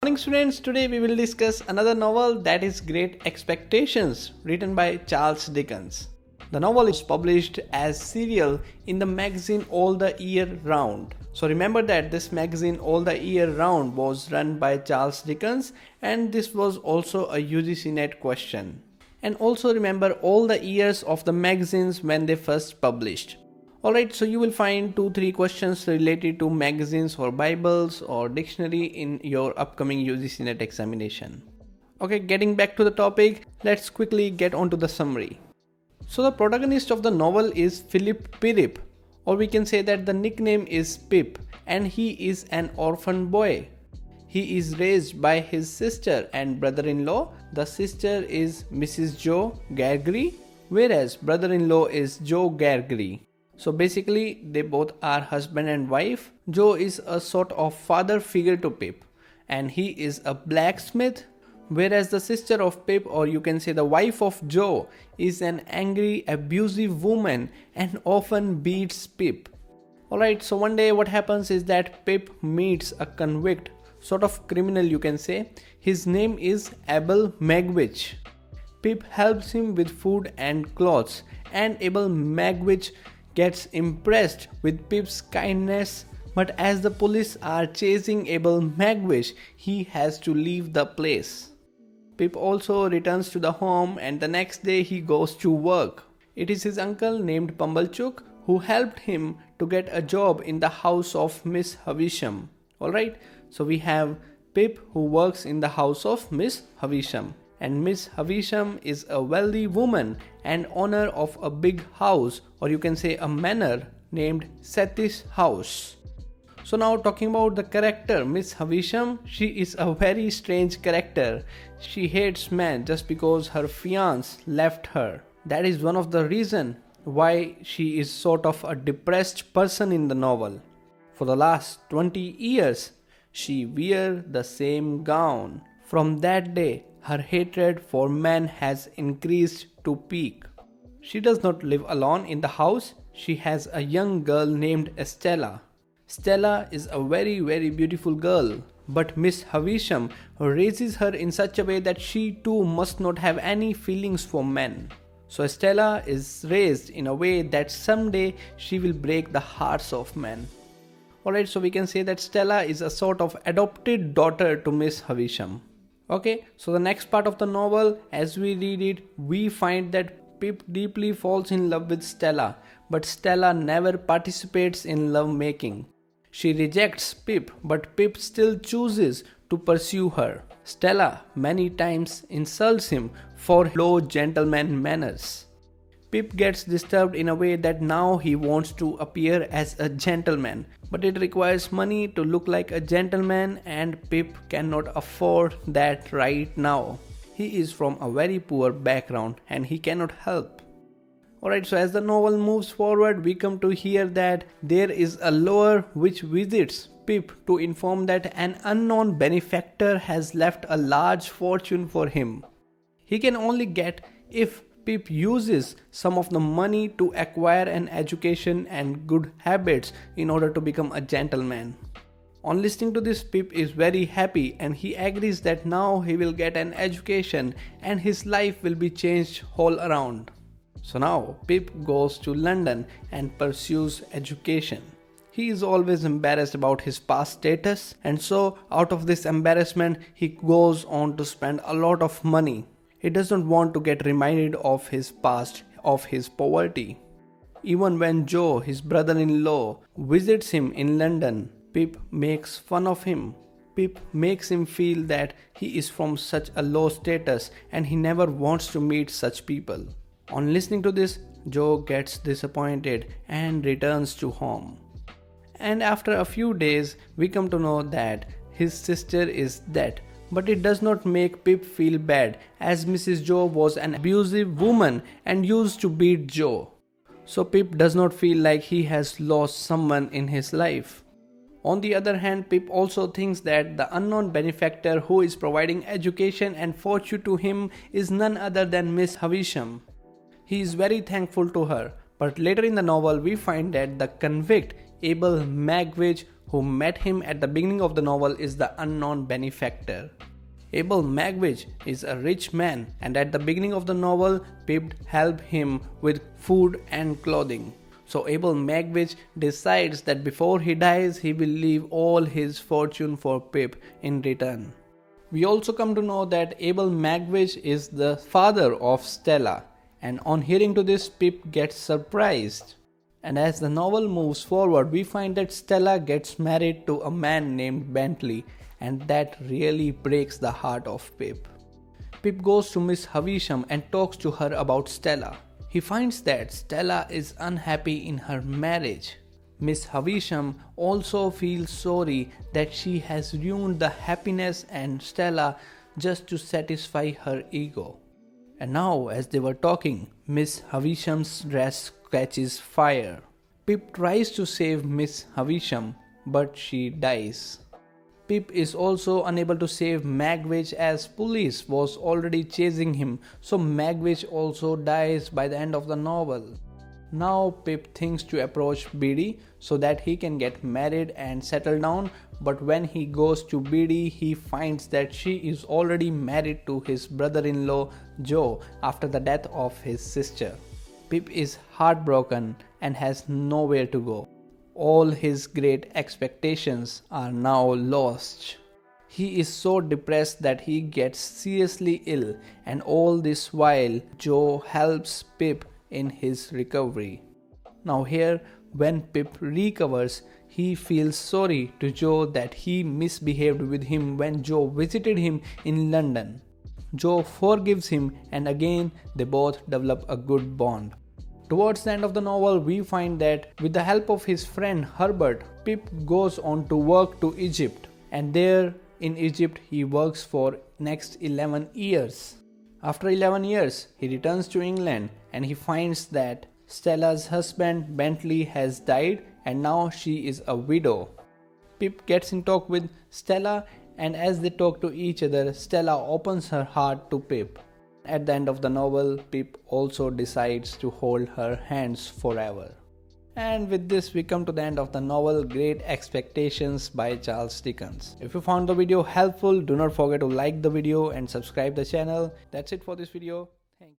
morning students, today we will discuss another novel that is Great Expectations, written by Charles Dickens. The novel is published as serial in the magazine All the Year Round. So remember that this magazine All the Year Round was run by Charles Dickens, and this was also a UGC-NET question. And also remember all the years of the magazines when they first published. Alright, so you will find 2-3 questions related to magazines or Bibles or dictionary in your upcoming UGC-NET examination. Okay, getting back to the topic, let's quickly get on to the summary. So the protagonist of the novel is Philip Pirrip, or we can say that the nickname is Pip, and he is an orphan boy. He is raised by his sister and brother-in-law. The sister is Mrs. Joe Gargery, whereas brother-in-law is Joe Gargery. So basically they both are husband and wife. Joe is a sort of father figure to Pip, and he is a blacksmith, whereas the sister of Pip, or you can say the wife of Joe, is an angry, abusive woman and often beats Pip. Alright, so one day what happens is that Pip meets a convict, sort of criminal you can say. His name is Abel Magwitch. Pip helps him with food and clothes, and Abel Magwitch gets impressed with Pip's kindness, but as the police are chasing Abel Magwitch, he has to leave the place. Pip also returns to the home, and the next day he goes to work. It is his uncle named Pumblechook who helped him to get a job in the house of Miss Havisham. Alright, so we have Pip who works in the house of Miss Havisham. And Miss Havisham is a wealthy woman and owner of a big house, or you can say a manor, named Sethis House. So now talking about the character Miss Havisham, she is a very strange character. She hates men just because her fiancé left her. That is one of the reasons why she is sort of a depressed person in the novel. For the last 20 years, she wears the same gown. From that day, her hatred for men has increased to peak. She does not live alone in the house. She has a young girl named Stella. Stella is a very beautiful girl, but Miss Havisham raises her in such a way that she too must not have any feelings for men. So Stella is raised in a way that someday she will break the hearts of men. Alright, so we can say that Stella is a sort of adopted daughter to Miss Havisham. Okay, so the next part of the novel, as we read it, we find that Pip deeply falls in love with Stella, but Stella never participates in love making. She rejects Pip, but Pip still chooses to pursue her. Stella many times insults him for low gentleman manners. Pip gets disturbed in a way that now he wants to appear as a gentleman, but it requires money to look like a gentleman, and Pip cannot afford that right now. He is from a very poor background and he cannot help. Alright, so as the novel moves forward, we come to hear that there is a lawyer which visits Pip to inform that an unknown benefactor has left a large fortune for him. He can only get if Pip uses some of the money to acquire an education and good habits in order to become a gentleman. On listening to this, Pip is very happy and he agrees that now he will get an education and his life will be changed all around. So now Pip goes to London and pursues education. He is always embarrassed about his past status, and so out of this embarrassment he goes on to spend a lot of money. He does not want to get reminded of his past, of his poverty. Even when Joe, his brother-in-law, visits him in London, Pip makes fun of him. Pip makes him feel that he is from such a low status and he never wants to meet such people. On listening to this, Joe gets disappointed and returns to home. And after a few days, we come to know that his sister is dead. But it does not make Pip feel bad, as Mrs. Joe was an abusive woman and used to beat Joe. So Pip does not feel like he has lost someone in his life. On the other hand, Pip also thinks that the unknown benefactor who is providing education and fortune to him is none other than Miss Havisham. He is very thankful to her, but later in the novel we find that the convict Abel Magwitch, who met him at the beginning of the novel is the unknown benefactor. Abel Magwitch is a rich man, and at the beginning of the novel, Pip helped him with food and clothing. So Abel Magwitch decides that before he dies, he will leave all his fortune for Pip in return. We also come to know that Abel Magwitch is the father of Stella, and on hearing to this, Pip gets surprised. And as the novel moves forward, we find that Stella gets married to a man named Bentley, and that really breaks the heart of Pip. Pip goes to Miss Havisham and talks to her about Stella. He finds that Stella is unhappy in her marriage. Miss Havisham also feels sorry that she has ruined the happiness and Stella just to satisfy her ego. And now, as they were talking, Miss Havisham's dress catches fire. Pip tries to save Miss Havisham, but she dies. Pip is also unable to save Magwitch as police was already chasing him, so Magwitch also dies by the end of the novel. Now Pip thinks to approach Beady so that he can get married and settle down, but when he goes to Beady, he finds that she is already married to his brother-in-law Joe after the death of his sister. Pip is heartbroken and has nowhere to go. All his great expectations are now lost. He is so depressed that he gets seriously ill, and all this while Joe helps Pip in his recovery. Now here, when Pip recovers, he feels sorry to Joe that he misbehaved with him when Joe visited him in London. Joe forgives him, and again they both develop a good bond. Towards the end of the novel, we find that with the help of his friend Herbert, Pip goes on to work to Egypt, and there in Egypt he works for next 11 years. After 11 years, he returns to England and he finds that Stella's husband Bentley has died and now she is a widow. Pip gets in talk with Stella, and as they talk to each other, Stella opens her heart to Pip. At the end of the novel, Pip also decides to hold her hands forever. And with this, we come to the end of the novel Great Expectations by Charles Dickens. If you found the video helpful, do not forget to like the video and subscribe the channel. That's it for this video.